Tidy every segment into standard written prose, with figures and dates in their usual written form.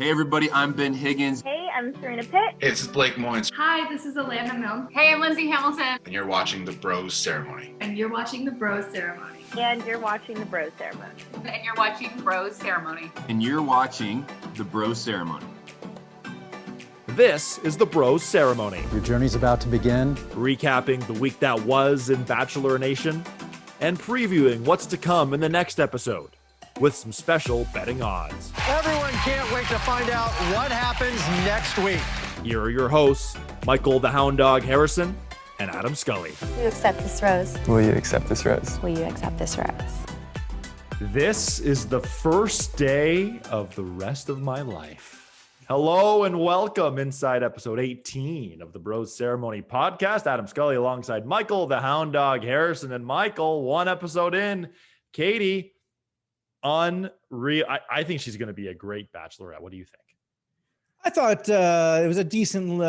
Hey everybody, I'm Ben Higgins. Hey, I'm Serena Pitt. Hey, this is Blake Moynes. Hi, this is Alana Milne. Hey, I'm Lindsay Hamilton. And you're watching The Bros Ceremony. And you're watching The Bros Ceremony. And you're watching The Bros Ceremony. And you're watching Bros Ceremony. And you're watching The Bros Ceremony. This is The Bros Ceremony. Your journey's about to begin. Recapping the week that was in Bachelor Nation and previewing what's to come in the next episode with some special betting odds. Everyone can't wait to find out what happens next week. Here are your hosts, Michael the Hound Dog Harrison and Adam Scully. Will you accept this rose? Will you accept this rose? Will you accept this rose? This is the first day of the rest of my life. Hello and welcome inside episode 18 of the Bros Ceremony podcast. Adam Scully alongside Michael the Hound Dog Harrison. And Michael, one episode in, Katie, unreal. I think she's going to be a great bachelorette. What do you think? I thought it was a decent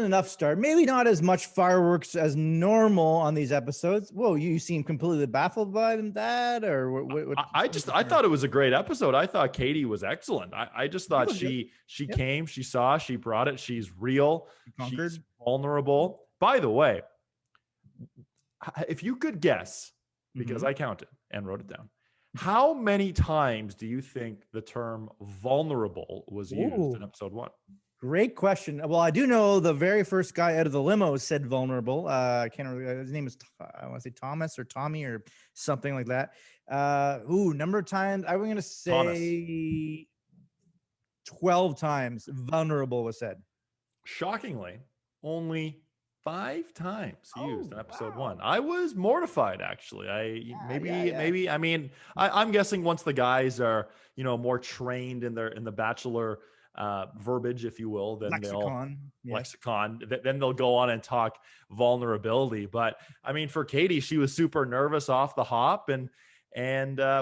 enough start. Maybe not as much fireworks as normal on these episodes. Whoa, you seem completely baffled by that, or what? I thought it was a great episode. I thought Katie was excellent. I just thought she came, she saw, she brought it. She's real. She's vulnerable. By the way, if you could guess, because I counted and wrote it down, how many times do you think the term vulnerable was used in episode 1? Great question. Well, I do know the very first guy out of the limo said vulnerable. I can't remember. His name is, I want to say Thomas or Tommy or something like that. Number of times. I'm going to say Thomas. 12 times vulnerable was said. Shockingly, only 5 times used in episode 1. I was mortified, actually. Maybe. I mean, I'm guessing once the guys are, more trained in the Bachelor verbiage, if you will, then lexicon, then they'll go on and talk vulnerability. But I mean, for Katie, she was super nervous off the hop, and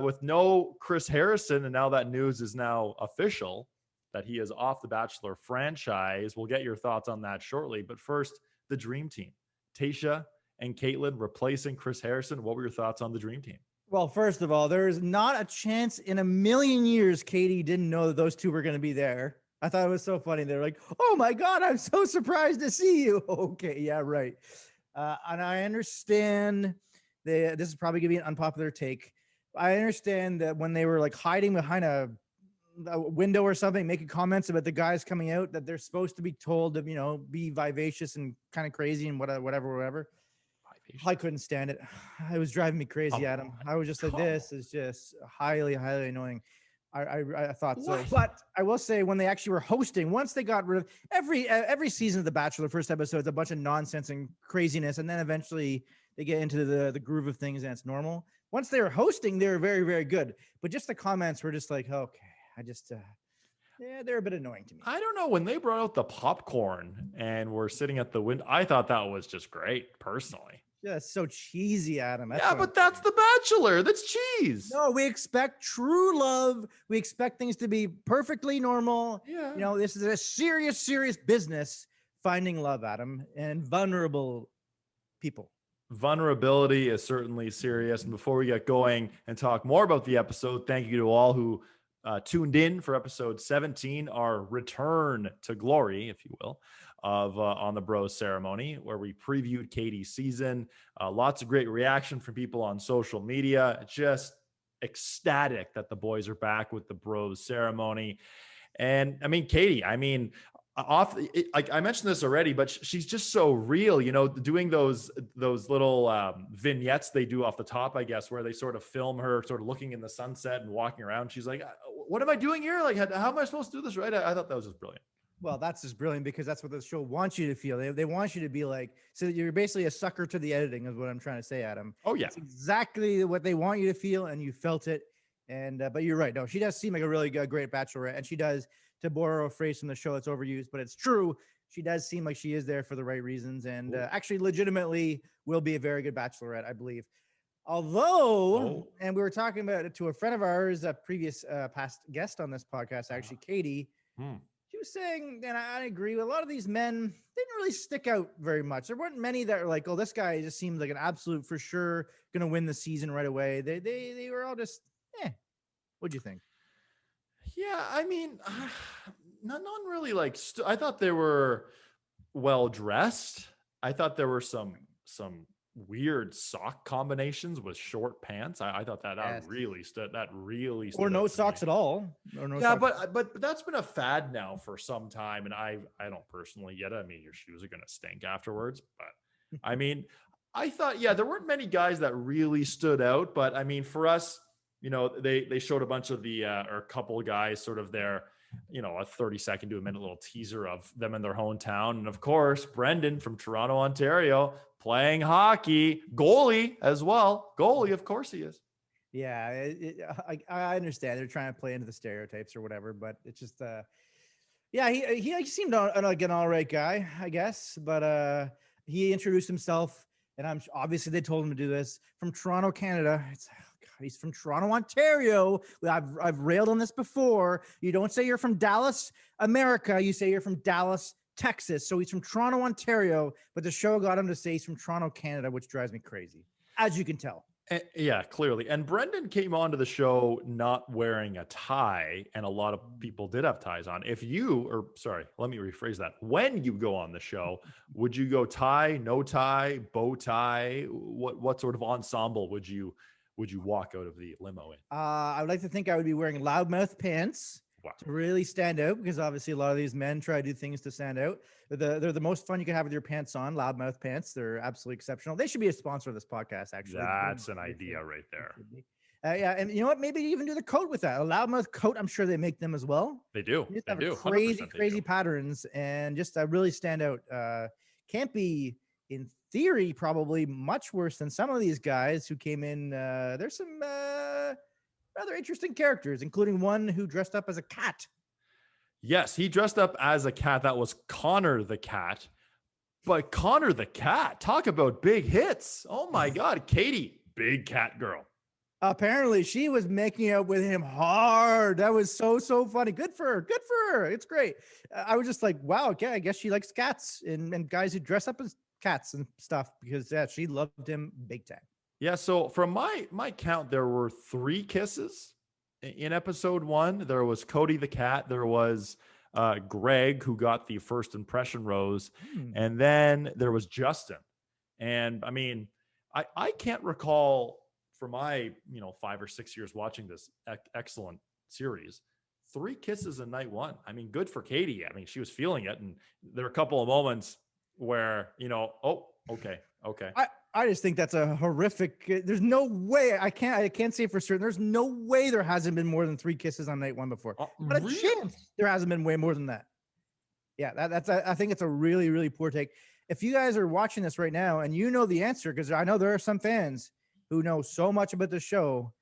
with no Chris Harrison, and now that news is now official that he is off the Bachelor franchise. We'll get your thoughts on that shortly. But first, the dream team, Tayshia and Kaitlyn replacing Chris Harrison. What were your thoughts on the dream team? Well, first of all, there's not a chance in a million years Katie didn't know that those two were going to be there. I thought it was so funny. They're like, oh my God, I'm so surprised to see you. Okay, yeah, right. And I understand this is probably going to be an unpopular take. I understand that when they were like hiding behind a window or something, making comments about the guys coming out, that they're supposed to be told to, be vivacious and kind of crazy and whatever. Vivacious. I couldn't stand it. It was driving me crazy, Adam. I was just like, this is just highly, highly annoying. I thought so. But I will say, when they actually were hosting, once they got rid of every season of The Bachelor, first episode is a bunch of nonsense and craziness, and then eventually they get into the groove of things and it's normal. Once they were hosting, they were very, very good. But just the comments were just like, okay. They're a bit annoying to me. I don't know. When they brought out the popcorn and were sitting at the window, I thought that was just great, personally. Yeah, it's so cheesy, Adam. That's The Bachelor. That's cheese. No, we expect true love. We expect things to be perfectly normal. Yeah. This is a serious, serious business, finding love, Adam, and vulnerable people. Vulnerability is certainly serious. And before we get going and talk more about the episode, thank you to all who tuned in for episode 17, our return to glory, if you will, of on the Bros Ceremony, where we previewed Katie's season. Lots of great reaction from people on social media. Just ecstatic that the boys are back with the Bros Ceremony. And I mean, Katie, I mentioned this already, but she's just so real, doing those little vignettes they do off the top, I guess, where they sort of film her sort of looking in the sunset and walking around. She's like, what am I doing here? Like, how am I supposed to do this? Right. I thought that was just brilliant. Well, that's just brilliant because that's what the show wants you to feel. They want you to be like, so you're basically a sucker to the editing is what I'm trying to say, Adam. Oh yeah. It's exactly what they want you to feel. And you felt it. And, but you're right. No, she does seem like a really great bachelorette, and she does, to borrow a phrase from the show that's overused, but it's true. She does seem like she is there for the right reasons, and actually legitimately will be a very good bachelorette, I believe. Although, and we were talking about it to a friend of ours, a previous past guest on this podcast, actually, Katie, she was saying, and I agree with a lot of these men, didn't really stick out very much. There weren't many that were like, oh, this guy just seems like an absolute for sure going to win the season right away. They were all just, What'd you think? Yeah, I mean, not really like. I thought they were well dressed. I thought there were some weird sock combinations with short pants. I thought that Yes. really stood. That really stood Or no out to socks me. at all. Or no Yeah, socks. but that's been a fad now for some time, and I don't personally get it. I mean, your shoes are gonna stink afterwards, but I mean, I thought there weren't many guys that really stood out, but I mean, for us, they showed a bunch of the or a couple of guys sort of their a 30-second to a minute little teaser of them in their hometown, and of course, Brendan from Toronto, Ontario, playing hockey, goalie as well. Goalie, of course he is. Yeah, I understand they're trying to play into the stereotypes or whatever, but it's just he seemed like an all right guy, I guess, but he introduced himself, and obviously they told him to do this, from Toronto, Canada. He's from Toronto, Ontario. I've railed on this before. You don't say you're from Dallas, America. You say you're from Dallas, Texas. So he's from Toronto, Ontario, but the show got him to say he's from Toronto, Canada, which drives me crazy, as you can tell. Yeah, clearly. And Brendan came onto the show not wearing a tie, and a lot of people did have ties on. Let me rephrase that. When you go on the show, would you go tie, no tie, bow tie? What sort of ensemble would you walk out of the limo in? I would like to think I would be wearing loudmouth pants to really stand out, because obviously a lot of these men try to do things to stand out. They're the most fun you can have with your pants on, loudmouth pants. They're absolutely exceptional. They should be a sponsor of this podcast, actually. That's an idea right there. Yeah, and you know what? Maybe even do the coat with that. A loudmouth coat, I'm sure they make them as well. They do. Just They have do. crazy patterns, and just really stand out. Can't be, in theory, probably much worse than some of these guys who came in. There's some rather interesting characters, including one who dressed up as a cat. Yes, he dressed up as a cat. That was Connor the cat. But Connor the cat, talk about big hits. Oh my God. Katie, big cat girl. Apparently she was making out with him hard. That was so funny. Good for her. It's great. I was just like, wow, okay, I guess she likes cats and guys who dress up as cats and stuff, because she loved him big time. Yeah, so from my count, there were 3 kisses in episode 1. There was Cody the cat. There was Greg, who got the first impression rose. And then there was Justin. And I mean, I can't recall, for my 5 or 6 years watching this excellent series, 3 kisses in night 1. I mean, good for Katie. I mean, she was feeling it. And there were a couple of moments where, oh, okay. I just think that's a horrific. There's no way. I can't say for certain. There's no way there hasn't been more than 3 kisses on night 1 before. But a chance there hasn't been way more than that. Yeah, I think it's a really, really poor take. If you guys are watching this right now and you know the answer, because I know there are some fans who know so much about the show,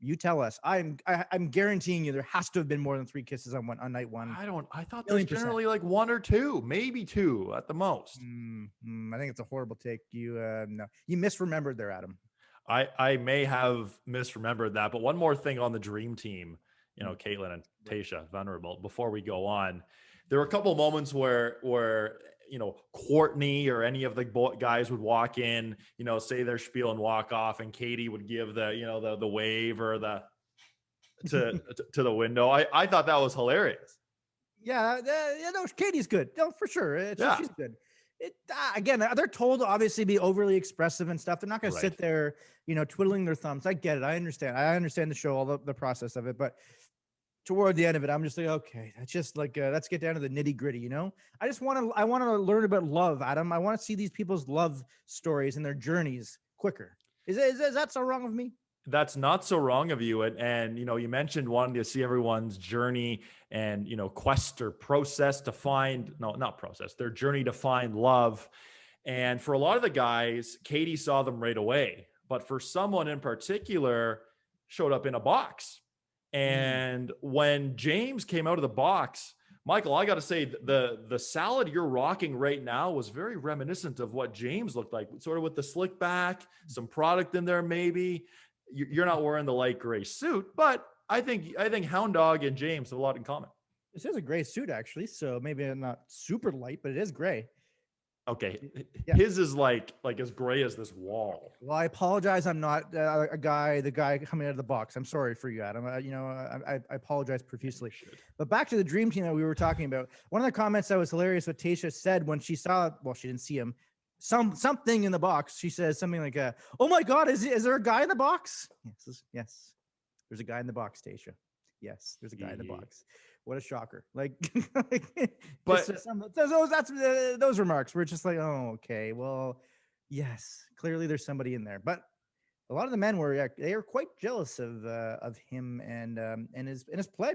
you tell us. I'm guaranteeing you there has to have been more than 3 kisses on night 1. I thought there's generally like 1 or 2, maybe 2 at the most. I think it's a horrible take. You misremembered there, Adam. I may have misremembered that, but one more thing on the dream team, Kaitlyn and Tayshia, vulnerable, before we go on. There were a couple of moments where Courtney or any of the guys would walk in, say their spiel and walk off, and Katie would give the wave or to the window. I thought that was hilarious. Yeah, no, Katie's good. No, for sure. She's good. Again, they're told to obviously be overly expressive and stuff. They're not going to sit there, twiddling their thumbs. I get it. I understand the show, all the process of it, but toward the end of it, I'm just like, okay, that's just like, let's get down to the nitty gritty. I want to learn about love, Adam. I want to see these people's love stories and their journeys quicker. Is that so wrong of me? That's not so wrong of you. And you mentioned wanting to see everyone's journey and, quest or process to find, no, not process, their journey to find love. And for a lot of the guys, Katie saw them right away. But for someone in particular, showed up in a box. And when James came out of the box, Michael, I got to say, the salad you're rocking right now was very reminiscent of what James looked like, sort of with the slick back, some product in there maybe. You're not wearing the light gray suit, but I think Hound Dog and James have a lot in common. This is a gray suit, actually, so maybe not super light, but it is gray. Okay, Yeah. his is like as gray as this wall. Well, I apologize. I'm not the guy coming out of the box. I'm sorry for you, Adam. I apologize profusely. But back to the dream team that we were talking about. One of the comments that was hilarious, what Tayshia said when she saw, well, she didn't see him, something in the box. She says something like, "Oh my God, is there a guy in the box?" Yes, there's a guy in the box, Tayshia. Yes, there's a guy in the box. What a shocker! Like, but those remarks were just like, oh, okay, well, yes, clearly there's somebody in there. But a lot of the men were they were quite jealous of him and his play.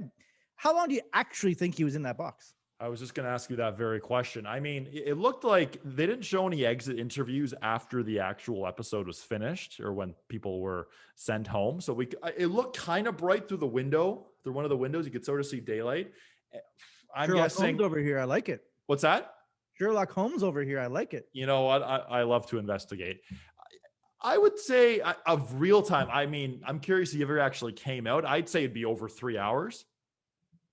How long do you actually think he was in that box? I was just going to ask you that very question. I mean, it looked like they didn't show any exit interviews after the actual episode was finished or when people were sent home. So it looked kind of bright through the window. Through one of the windows, you could sort of see daylight. I'm Sherlock guessing Holmes over here. I like it. What's that? Sherlock Holmes over here. I like it. You know what? I love to investigate. I would say of real time. I mean, I'm curious if he ever actually came out. I'd say it'd be over 3 hours.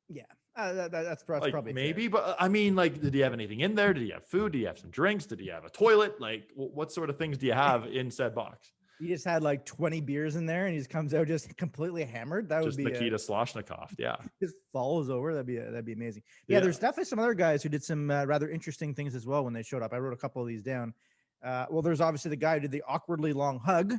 Yeah. That's probably maybe, fair. but I mean, like, did he have anything in there? Did he have food? Did he have some drinks? Did he have a toilet? Like, what sort of things do you have in said box? He just had like 20 beers in there, and he just comes out just completely hammered. That Just would be Nikita Sloshnikov. Yeah, just falls over. That'd be amazing. Yeah, there's definitely some other guys who did some rather interesting things as well when they showed up. I wrote a couple of these down. Well, there's obviously the guy who did the awkwardly long hug.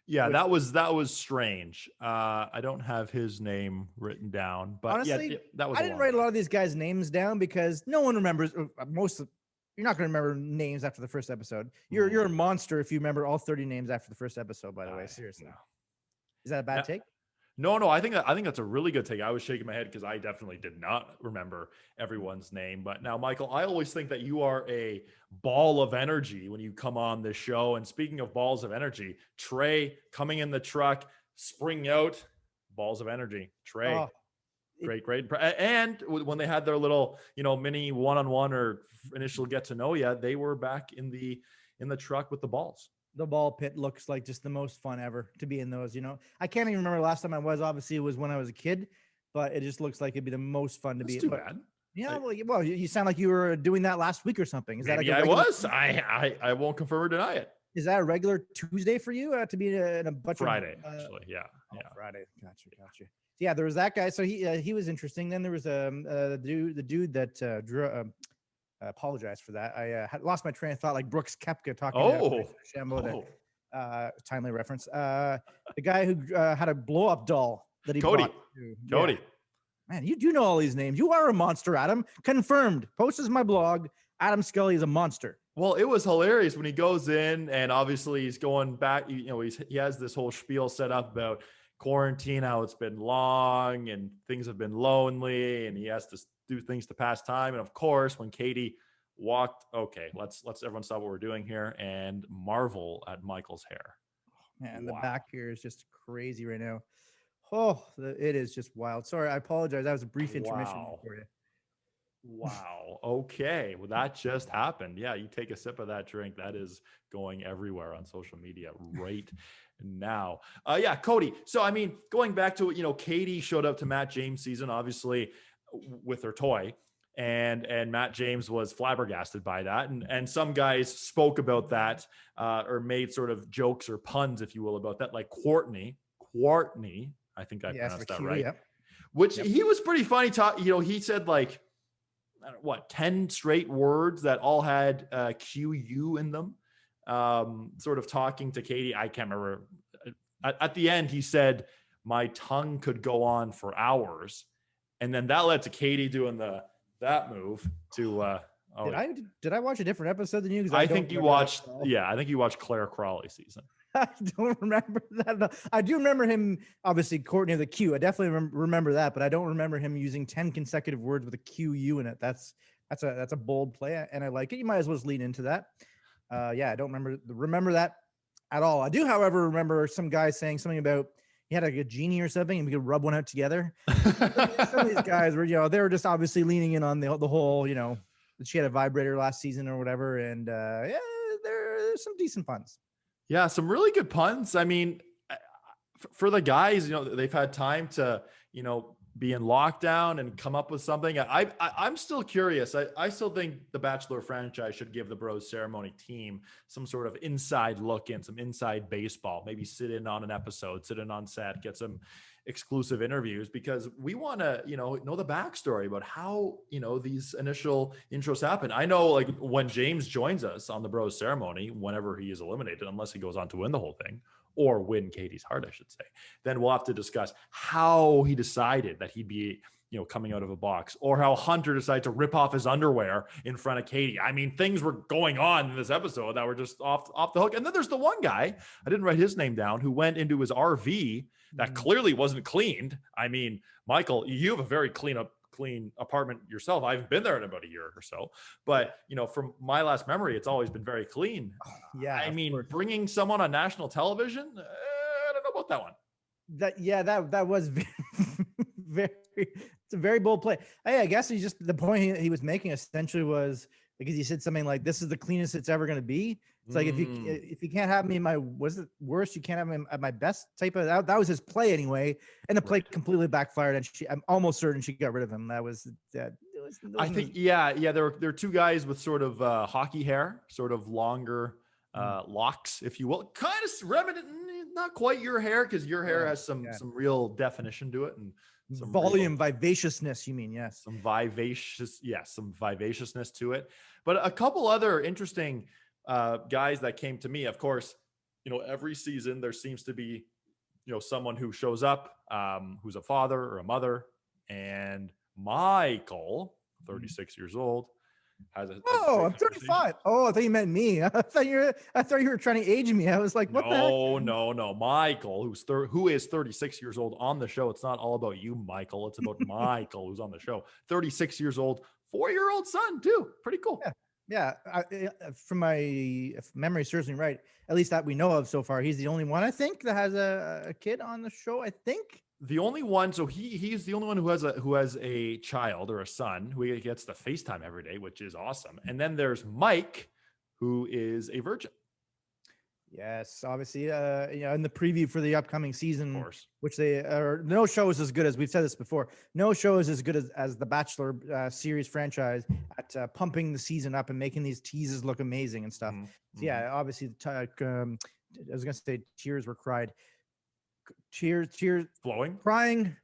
Yeah, that was strange. I don't have his name written down, but honestly, yeah, that was. I didn't write a lot of these guys' names down because no one remembers. You're not going to remember names after the first episode. You're a monster if you remember all 30 names after the first episode. By the way, seriously, is that a bad take? No. I think that's a really good take. I was shaking my head because I definitely did not remember everyone's name. But now, Michael, I always think that you are a ball of energy when you come on this show. And speaking of balls of energy, Trey coming in the truck, spring out, balls of energy. Trey, great. And when they had their little, mini one-on-one or initial get to know you, they were back in the truck with the balls. The ball pit looks like just the most fun ever to be in those, I can't even remember the last time I was. Obviously, it was when I was a kid, but it just looks like it'd be the most fun to be. Too bad. Yeah, well, you sound like you were doing that last week or something. Is that I was. I won't confirm or deny it. Is that a regular Tuesday for you to be in a bunch Friday, of actually? Yeah. Friday. Gotcha. Yeah, there was that guy. So he was interesting. Then there was the dude that drew. Apologize for that. I had lost my train of thought, like Brooks Koepka talking about Shambo, timely reference. The guy who had a blow-up doll that he Cody. Yeah. Man, you do know all these names. You are a monster, Adam. Confirmed. Posts my blog. Adam Scully is a monster. Well, it was hilarious when he goes in, and obviously he's going back. He has this whole spiel set up about quarantine, how it's been long and things have been lonely, and he has to do things to pass time. And of course, when Katie walked, okay, let's everyone stop what we're doing here and marvel at Michael's hair. Man, the back here is just crazy right now. Oh, it is just wild. Sorry, I apologize. That was a brief intermission for you. Wow. Okay. Well, that just happened. Yeah, you take a sip of that drink. That is going everywhere on social media right now. Yeah, Cody. So, I mean, going back to it, Katie showed up to Matt James' season, obviously, with her toy, and Matt James was flabbergasted by that, and some guys spoke about that or made sort of jokes or puns, if you will, about that, like Quartney, I think I pronounced that right. Yep. Which he was pretty funny. He said like 10 straight words that all had QU in them, sort of talking to Katie. I can't remember. At the end, he said, "My tongue could go on for hours." And then that led to Katie doing that move to. Did I watch a different episode than you? I think you watched. Yeah, I think you watched Claire Crawley season. I don't remember that. I do remember him, obviously, Courtney of the Q. I definitely remember that, but I don't remember him using 10 consecutive words with a QU in it. That's a bold play, and I like it. You might as well just lean into that. Yeah, I don't remember that at all. I do, however, remember some guy saying something about he had like a genie or something, and we could rub one out together. Some of these guys were, they were just obviously leaning in on the whole, she had a vibrator last season or whatever, and there's some decent puns. Yeah, some really good puns. I mean, for the guys, they've had time to, be in lockdown and come up with something. I'm still curious. I still think the Bachelor franchise should give the Bros Ceremony team some sort of inside look in, some inside baseball, maybe sit in on an episode, sit in on set, get some exclusive interviews, because we want to, know the backstory about how, these initial intros happen. I know, like, when James joins us on the Bros Ceremony, whenever he is eliminated, unless he goes on to win the whole thing, or win Katie's heart, I should say, then we'll have to discuss how he decided that he'd be, coming out of a box, or how Hunter decided to rip off his underwear in front of Katie. I mean, things were going on in this episode that were just off the hook. And then there's the one guy, I didn't write his name down, who went into his RV that clearly wasn't cleaned. I mean, Michael, you have a very clean apartment yourself. I haven't been there in about a year or so, but from my last memory, it's always been very clean. Yeah. I mean, bringing someone on national television, I don't know about that one. That was very, it's a very bold play. Hey, I guess the point he was making essentially was, because he said something like, "This is the cleanest it's ever going to be." It's like, if you can't have me in my, was it worst, you can't have me at my best type of, that was his play anyway. And the play completely backfired, and I'm almost certain she got rid of him. That was that. I think, yeah. There are two guys with sort of hockey hair, sort of longer locks, if you will, kind of reminiscent, not quite your hair, because your hair has some real definition to it, and some volume, vivaciousness. You mean, yes, some vivaciousness to it. But a couple other interesting guys that came to me, of course, every season there seems to be, someone who shows up, who's a father or a mother, and Michael, 36 years old, has a I'm 35. Oh, I thought you meant me. I thought you were trying to age me. I was like, what the heck? No. Michael, who is 36 years old on the show. It's not all about you, Michael. It's about Michael, who's on the show. 36 years old, 4-year-old son too. Pretty cool. Yeah. From my, if memory serves me right, at least that we know of so far, he's the only one, I think, that has a kid on the show. I think the only one. So he's the only one who has a child or a son who gets the FaceTime every day, which is awesome. And then there's Mike, who is a virgin. Yes, obviously, in the preview for the upcoming season, of course, which no show is as good as, we've said this before. No show is as good as the Bachelor series franchise at pumping the season up and making these teases look amazing and stuff. So yeah, obviously, I was gonna say tears were cried, tears flowing, crying,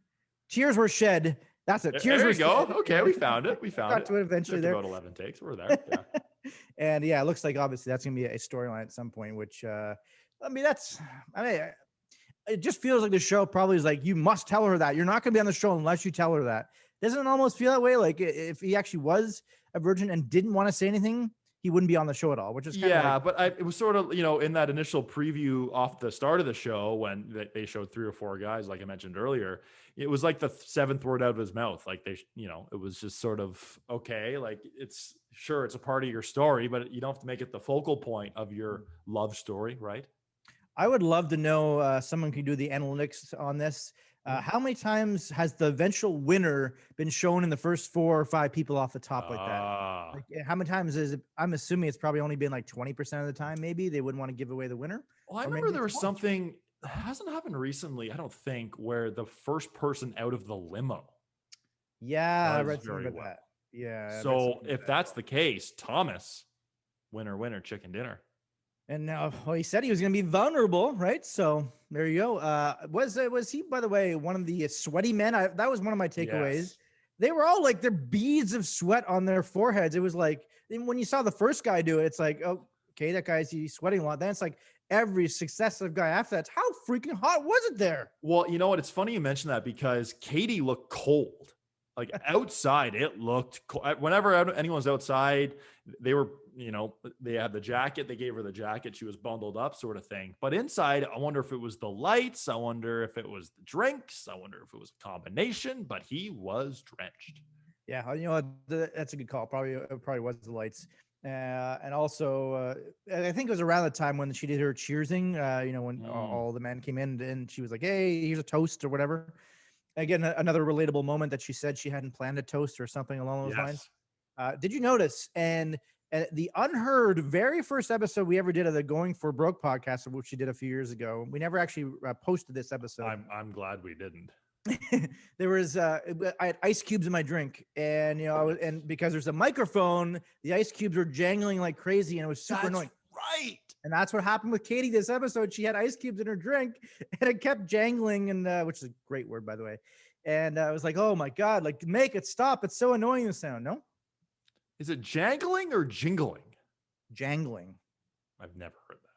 tears were shed. That's it. Tears there were you go. shed. Okay, we found it. Got to it eventually. There about 11 takes. We're there. Yeah. And yeah, it looks like obviously that's going to be a storyline at some point, which, it just feels like the show probably is like, you must tell her that. You're not going to be on the show unless you tell her that. Doesn't it almost feel that way? Like if he actually was a virgin and didn't want to say anything, he wouldn't be on the show at all, which is but it was sort of, in that initial preview off the start of the show, when they showed 3 or 4 guys, like I mentioned earlier, it was like the 7th word out of his mouth. Like it was just sort of, okay, like it's a part of your story, but you don't have to make it the focal point of your love story, right? I would love to know, someone can do the analytics on this. How many times has the eventual winner been shown in the first 4 or 5 people off the top like that? Like, how many times is it? I'm assuming it's probably only been like 20% of the time. Maybe they wouldn't want to give away the winner. Well, I remember there was something that hasn't happened recently, I don't think, where the first person out of the limo. Yeah, I read something about that. Yeah. So if that's the case, Thomas, winner, chicken dinner. And now, he said he was going to be vulnerable, right? So there you go. Was he, by the way, one of the sweaty men? That was one of my takeaways. Yes. They were all like, their beads of sweat on their foreheads. It was like, when you saw the first guy do it, it's like, oh, okay, that guy's sweating a lot. Then it's like every successive guy after that. How freaking hot was it there? Well, you know what? It's funny you mentioned that, because Katie looked cold. Like outside, it looked cold. Whenever anyone's outside, they were, they had the jacket. They gave her the jacket. She was bundled up, sort of thing. But inside, I wonder if it was the lights. I wonder if it was the drinks. I wonder if it was a combination. But he was drenched. Yeah, that's a good call. It probably was the lights. And also, I think it was around the time when she did her cheersing, when all the men came in and she was like, hey, here's a toast or whatever. Again, another relatable moment that she said she hadn't planned a toast or something along those lines. Did you notice? And the unheard very first episode we ever did of the Going for Broke podcast, which she did a few years ago, we never actually posted this episode. I'm glad we didn't. there was I had ice cubes in my drink, and and because there's a microphone, the ice cubes were jangling like crazy, and it was super annoying. Right. And that's what happened with Katie this episode. She had ice cubes in her drink, and it kept jangling, and which is a great word, by the way. And I was like, oh my god, like make it stop! It's so annoying, the sound. No, Is it jangling or jingling? jangling. I've never heard that.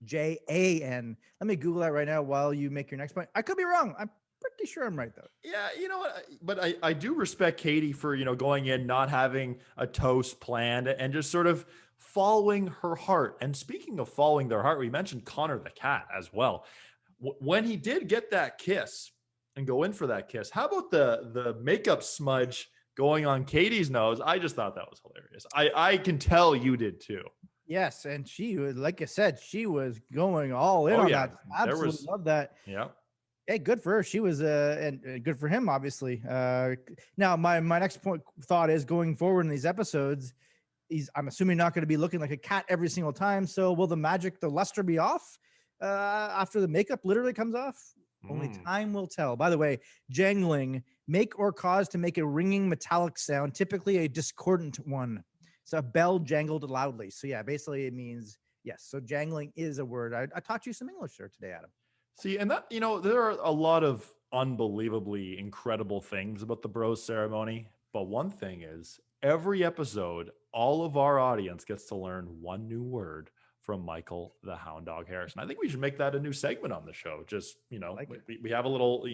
JAN. Let me Google that right now while you make your next point. I could be wrong. I'm pretty sure I'm right though. Yeah, you know what? But I do respect Katie for, going in, not having a toast planned and just sort of following her heart. And speaking of following their heart, we mentioned Connor the cat as well. When he did get that kiss and go in for that kiss, how about the makeup smudge going on Katie's nose? I just thought that was hilarious. I can tell you did too. Yes, and she was, like I said, she was going all in on that. Absolutely love that. Yeah. Hey, good for her. She was and good for him, obviously. Now my next thought is going forward in these episodes, I'm assuming not going to be looking like a cat every single time. So will the luster be off after the makeup literally comes off? Only time will tell. By the way, jangling, make or cause to make a ringing metallic sound, typically a discordant one. So a bell jangled loudly. So yeah, basically it means yes. So jangling is a word. I taught you some English there today, Adam. See, and that, there are a lot of unbelievably incredible things about the bros ceremony. But one thing is, every episode, all of our audience gets to learn one new word from Michael the Hound Dog Harrison. I think we should make that a new segment on the show. Just, we have a little,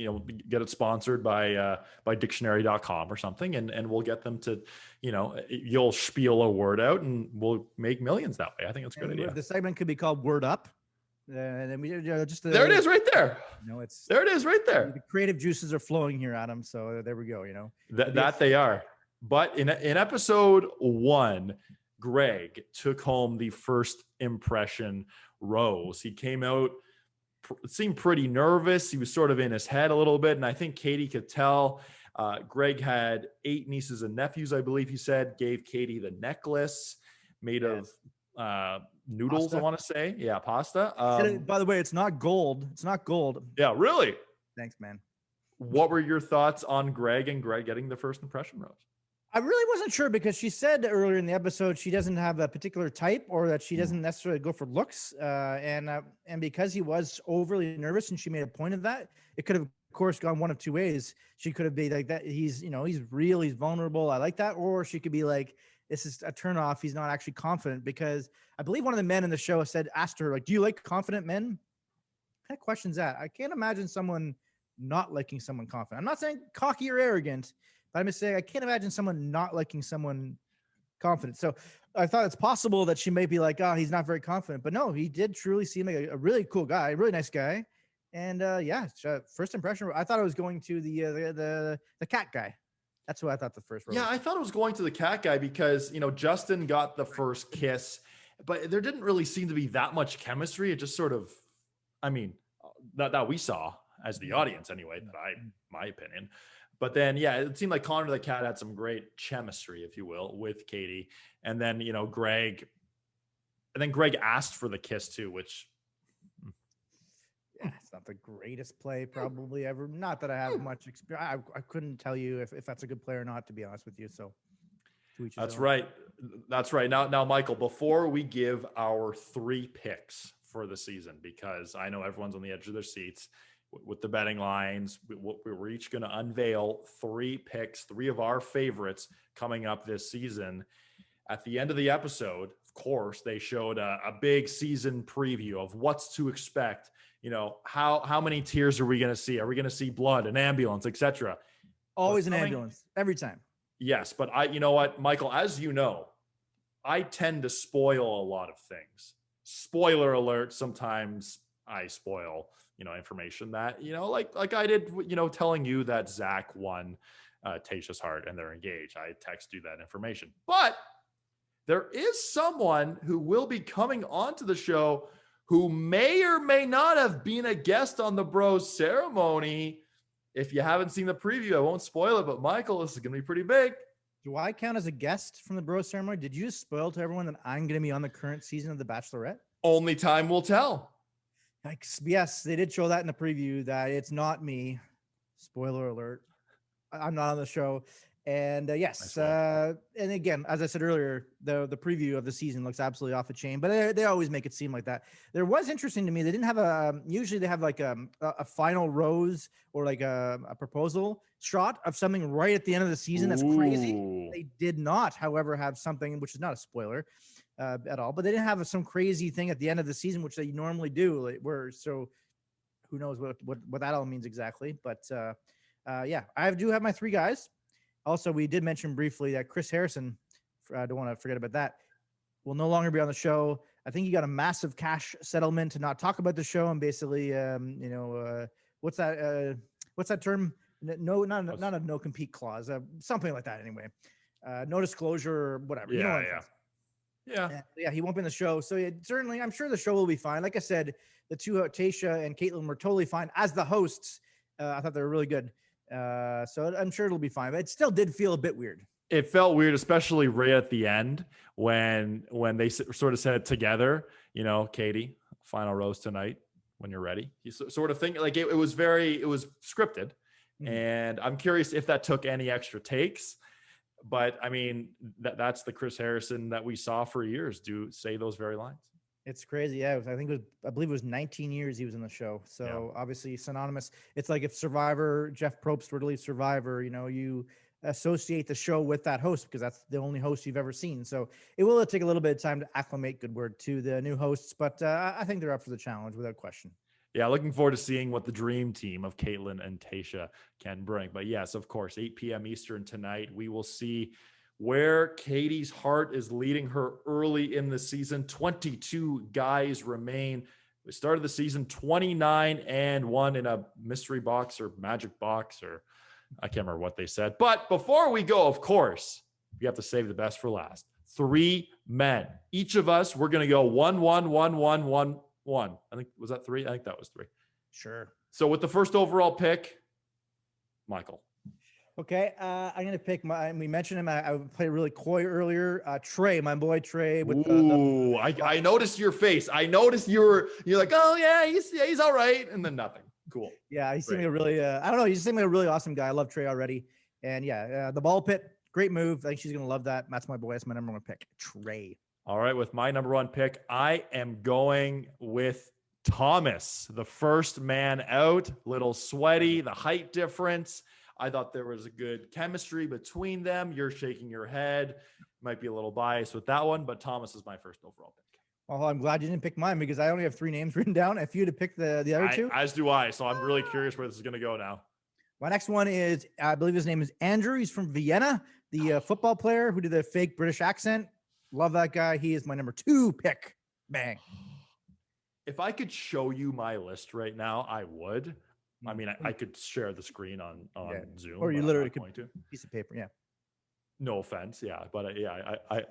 get it sponsored by dictionary.com or something, and we'll get them to, you'll spiel a word out and we'll make millions that way. I think it's a good idea. The segment could be called Word Up. And then we just there it is right there. There it is right there. The creative juices are flowing here, Adam. So there we go. That they are. But in episode 1, Greg took home the first impression rose. He came out, seemed pretty nervous. He was sort of in his head a little bit. And I think Katie could tell. Greg had 8 nieces and nephews, I believe he said, gave Katie the necklace made of noodles, pasta. I want to say. Yeah, pasta. By the way, it's not gold. It's not gold. Yeah, really? Thanks, man. What were your thoughts on Greg and Greg getting the first impression rose? I really wasn't sure because she said earlier in the episode she doesn't have a particular type or that she doesn't necessarily go for looks. And because he was overly nervous and she made a point of that, it could have, of course, gone one of two ways. She could have been like that. He's vulnerable. I like that. Or she could be like, this is a turnoff. He's not actually confident, because I believe one of the men in the show asked her, like, do you like confident men? What kind of question's that? I can't imagine someone not liking someone confident. I'm not saying cocky or arrogant, but I'm just saying I can't imagine someone not liking someone confident. So I thought it's possible that she may be like, oh, he's not very confident. But no, he did truly seem like a really cool guy, a really nice guy. And first impression, I thought it was going to the cat guy. That's who I thought the first rose. Yeah, I thought it was going to the cat guy because, Justin got the first kiss, but there didn't really seem to be that much chemistry. It just sort of, that we saw as the audience anyway, my opinion. But then, yeah, it seemed like Connor the cat had some great chemistry, if you will, with Katie. And then, Greg asked for the kiss too, which... Yeah, it's not the greatest play probably ever. Not that I have much experience. I couldn't tell you if that's a good play or not, to be honest with you. So that's right. That's right. Now, Michael, before we give our 3 picks for the season, because I know everyone's on the edge of their seats with the betting lines, we're each going to unveil 3 picks, 3 of our favorites coming up this season. At the end of the episode, of course, they showed a big season preview of what's to expect. How many tears are we going to see? Are we going to see blood, an ambulance, etc.? Always an ambulance, every time. Yes, but you know what, Michael, as you know, I tend to spoil a lot of things. Spoiler alert, sometimes I spoil, information that, like I did, telling you that Zach won Tayshia's heart and they're engaged. I text you that information. But there is someone who will be coming onto the show who may or may not have been a guest on the bros ceremony. If you haven't seen the preview, I won't spoil it, but Michael, this is going to be pretty big. Do I count as a guest from the bros ceremony? Did you spoil to everyone that I'm going to be on the current season of The Bachelorette? Only time will tell. Yes, they did show that in the preview that it's not me. Spoiler alert. I'm not on the show. And yes, Nice and again, as I said earlier, the preview of the season looks absolutely off the chain, but they always make it seem like that. There was interesting to me. They didn't have usually they have like a final rose or like a proposal shot of something right at the end of the season. That's crazy. Ooh. They did not, however, have something, which is not a spoiler at all, but they didn't have some crazy thing at the end of the season, which they normally do. So who knows what that all means exactly. But yeah, I do have my three guys. Also, we did mention briefly that Chris Harrison, I don't want to forget about that, will no longer be on the show. I think he got a massive cash settlement to not talk about the show, and basically, what's that term? No, not a no compete clause, something like that. Anyway, no disclosure or whatever. Yeah, you know what yeah. he won't be in the show. So certainly, I'm sure the show will be fine. Like I said, the two Tayshia and Kaitlyn were totally fine as the hosts. I thought they were really good. So I'm sure it'll be fine, but it still did feel a bit weird. It felt weird, especially right at the end when they sort of said it together, Katie, final rose tonight when you're ready. You sort of think like it was scripted. Mm-hmm. And I'm curious if that took any extra takes, but I mean, that's the Chris Harrison that we saw for years say those very lines. It's crazy. Yeah. I believe it was 19 years he was in the show. So obviously synonymous. It's like if Survivor, Jeff Probst were to leave Survivor, you associate the show with that host because that's the only host you've ever seen. So it will take a little bit of time to acclimate, good word, to the new hosts, but I think they're up for the challenge without question. Yeah, looking forward to seeing what the dream team of Kaitlyn and Tayshia can bring. But yes, of course, 8 p.m. Eastern tonight, we will see where Katie's heart is leading her early in the season. 22 guys remain. We started the season 29-1 in a mystery box or magic box, or I can't remember what they said. But before we go, of course, we have to save the best for last. 3 men. Each of us, we're going to go 1, 1, 1, 1, 1, 1. I think, was that 3? I think that was 3. Sure. So with the first overall pick, Michael. Okay, I'm gonna pick we mentioned him. I played really coy earlier. Trey, my boy Trey. I noticed your face. I noticed you're like, oh yeah, he's all right, and then nothing. Cool. Yeah, he seemed like a really I don't know. He seemed like a really awesome guy. I love Trey already. And the ball pit, great move. I think she's gonna love that. That's my boy. That's my number 1 pick, Trey. All right, with my number 1 pick, I am going with Thomas, the first man out. Little sweaty, the height difference. I thought there was a good chemistry between them. You're shaking your head. Might be a little biased with that one, but Thomas is my first overall pick. Well, I'm glad you didn't pick mine because I only have 3 names written down. If you'd have picked the other 2. As do I. So I'm really curious where this is going to go now. My next one is, I believe his name is Andrew. He's from Vienna, the football player who did the fake British accent. Love that guy. He is my number 2 pick. Bang. If I could show you my list right now, I would. I mean, I could share the screen on Zoom. Or you literally could piece of paper. Yeah. No offense. Yeah. But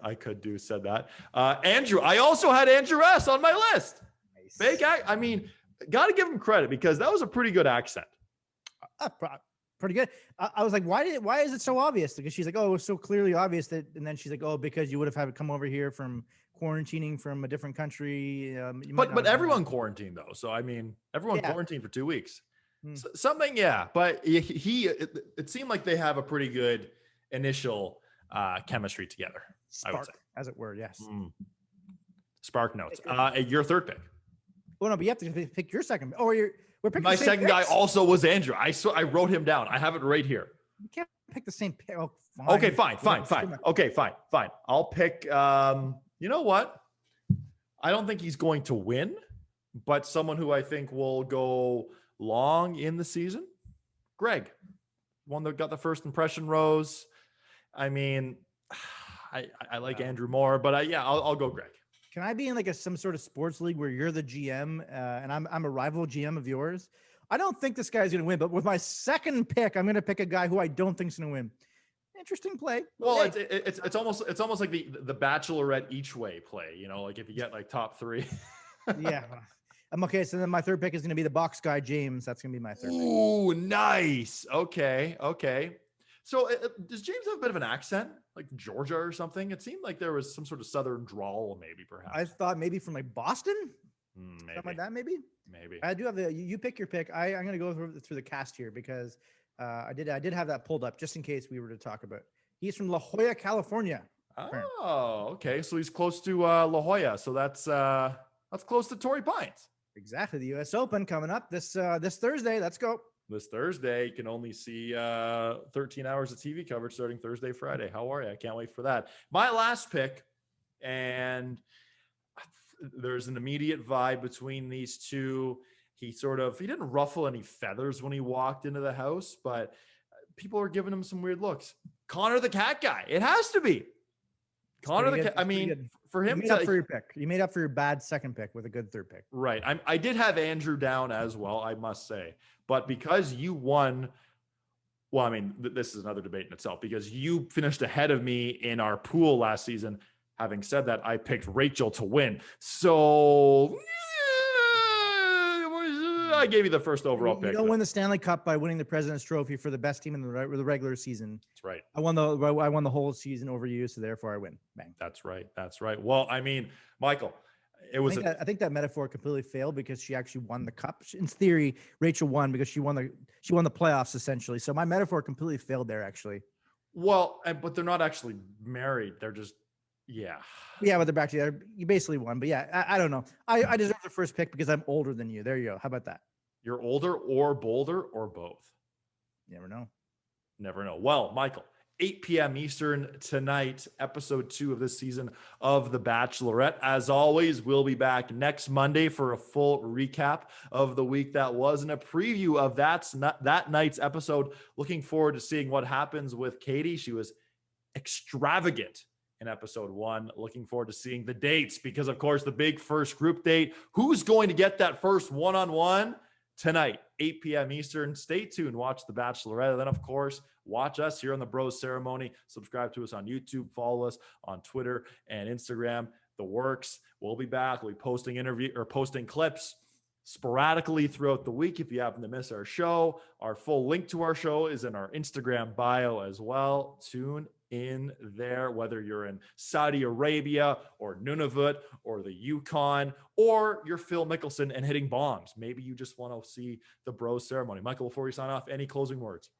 I could said that. Andrew, I also had Andrew S on my list. Nice. Fake I mean, got to give him credit because that was a pretty good accent. Pretty good. I was like, why is it so obvious? Because she's like, oh, it was so clearly obvious that, and then she's like, oh, because you would have had to come over here from quarantining from a different country. But everyone quarantined though. So, I mean, everyone quarantined for 2 weeks. Something, yeah, but it seemed like they have a pretty good initial chemistry together. Spark, I would say, as it were, yes. Spark notes. Your third pick. Well, no, but you have to pick your second. Oh, we're picking. My second guy also was Andrew. I wrote him down. I have it right here. You can't pick the same pick. Oh, fine. Okay, fine. Okay, fine. I'll pick. You know what? I don't think he's going to win, but someone who I think will go long in the season. Greg, one that got the first impression rose. I mean, I like Andrew more, but I'll go Greg. Can I be in like some sort of sports league where you're the GM and I'm a rival GM of yours? I don't think this guy's going to win, but with my second pick, I'm going to pick a guy who I don't think is going to win. Interesting play. Well, it's almost like the Bachelorette each way play. Like if you get like top 3. Yeah. I'm okay. So then my third pick is going to be the box guy, James. That's going to be my third pick. Ooh, nice. Okay. So does James have a bit of an accent, like Georgia or something? It seemed like there was some sort of southern drawl, maybe, perhaps. I thought maybe from like Boston. Maybe. Something like that, maybe. Maybe. I do have you pick your pick. I'm going to go through the cast here because I did have that pulled up just in case we were to talk about. He's from La Jolla, California. Oh, okay. So he's close to La Jolla. So that's close to Torrey Pines. Exactly. The U.S. Open coming up this Thursday. Let's go. This Thursday, you can only see 13 hours of TV coverage starting Thursday, Friday. How are you? I can't wait for that. My last pick, and there's an immediate vibe between these two. He didn't ruffle any feathers when he walked into the house, but people are giving him some weird looks. Connor the cat guy. It has to be. Connor the cat. I mean, for him, you made up for your pick. You made up for your bad second pick with a good third pick. Right. I did have Andrew down as well, I must say. But because you won, well, I mean, this is another debate in itself, because you finished ahead of me in our pool last season. Having said that, I picked Rachel to win. So I gave you the first overall pick. You don't win the Stanley Cup by winning the President's Trophy for the best team in the regular season. That's right. I won the whole season over you, so therefore I win. Bang. That's right. Well, I mean, Michael, I think that metaphor completely failed because she actually won the cup. In theory, Rachel won because she won the playoffs essentially. So my metaphor completely failed there actually. Well, but they're not actually married. They're just yeah, but they're back together. You basically won, but yeah, I don't know. I deserve the first pick because I'm older than you. There you go. How about that? You're older or bolder or both. Never know. Well, Michael, 8 p.m. Eastern tonight, episode 2 of this season of The Bachelorette. As always, we'll be back next Monday for a full recap of the week that was and a preview of that night's episode. Looking forward to seeing what happens with Katie. She was extravagant in episode 1. Looking forward to seeing the dates because, of course, the big first group date. Who's going to get that first one-on-one? Tonight, 8 p.m. Eastern. Stay tuned. Watch The Bachelorette. And then, of course, watch us here on the Bros Ceremony. Subscribe to us on YouTube. Follow us on Twitter and Instagram. The works. We'll be back. We'll be posting clips sporadically throughout the week. If you happen to miss our show, our full link to our show is in our Instagram bio as well. Tune in there, whether you're in Saudi Arabia or Nunavut or the Yukon, or you're Phil Mickelson and hitting bombs. Maybe you just want to see the Bros Ceremony. Michael, before we sign off, any closing words?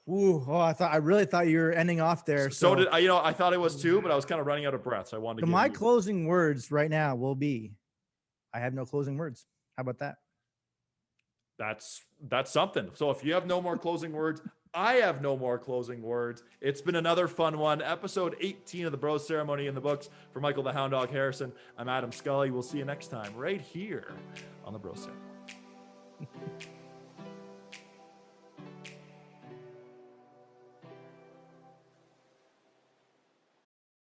I really thought you were ending off there. So did I. I thought it was too, but I was kind of running out of breath. So I wanted to. My closing words right now will be, I have no closing words. How about that? That's something. So if you have no more closing words, I have no more closing words. It's been another fun one. Episode 18 of the Bros Ceremony in the books. For Michael the Hound Dog Harrison, I'm Adam Scully. We'll see you next time right here on the Bros Ceremony.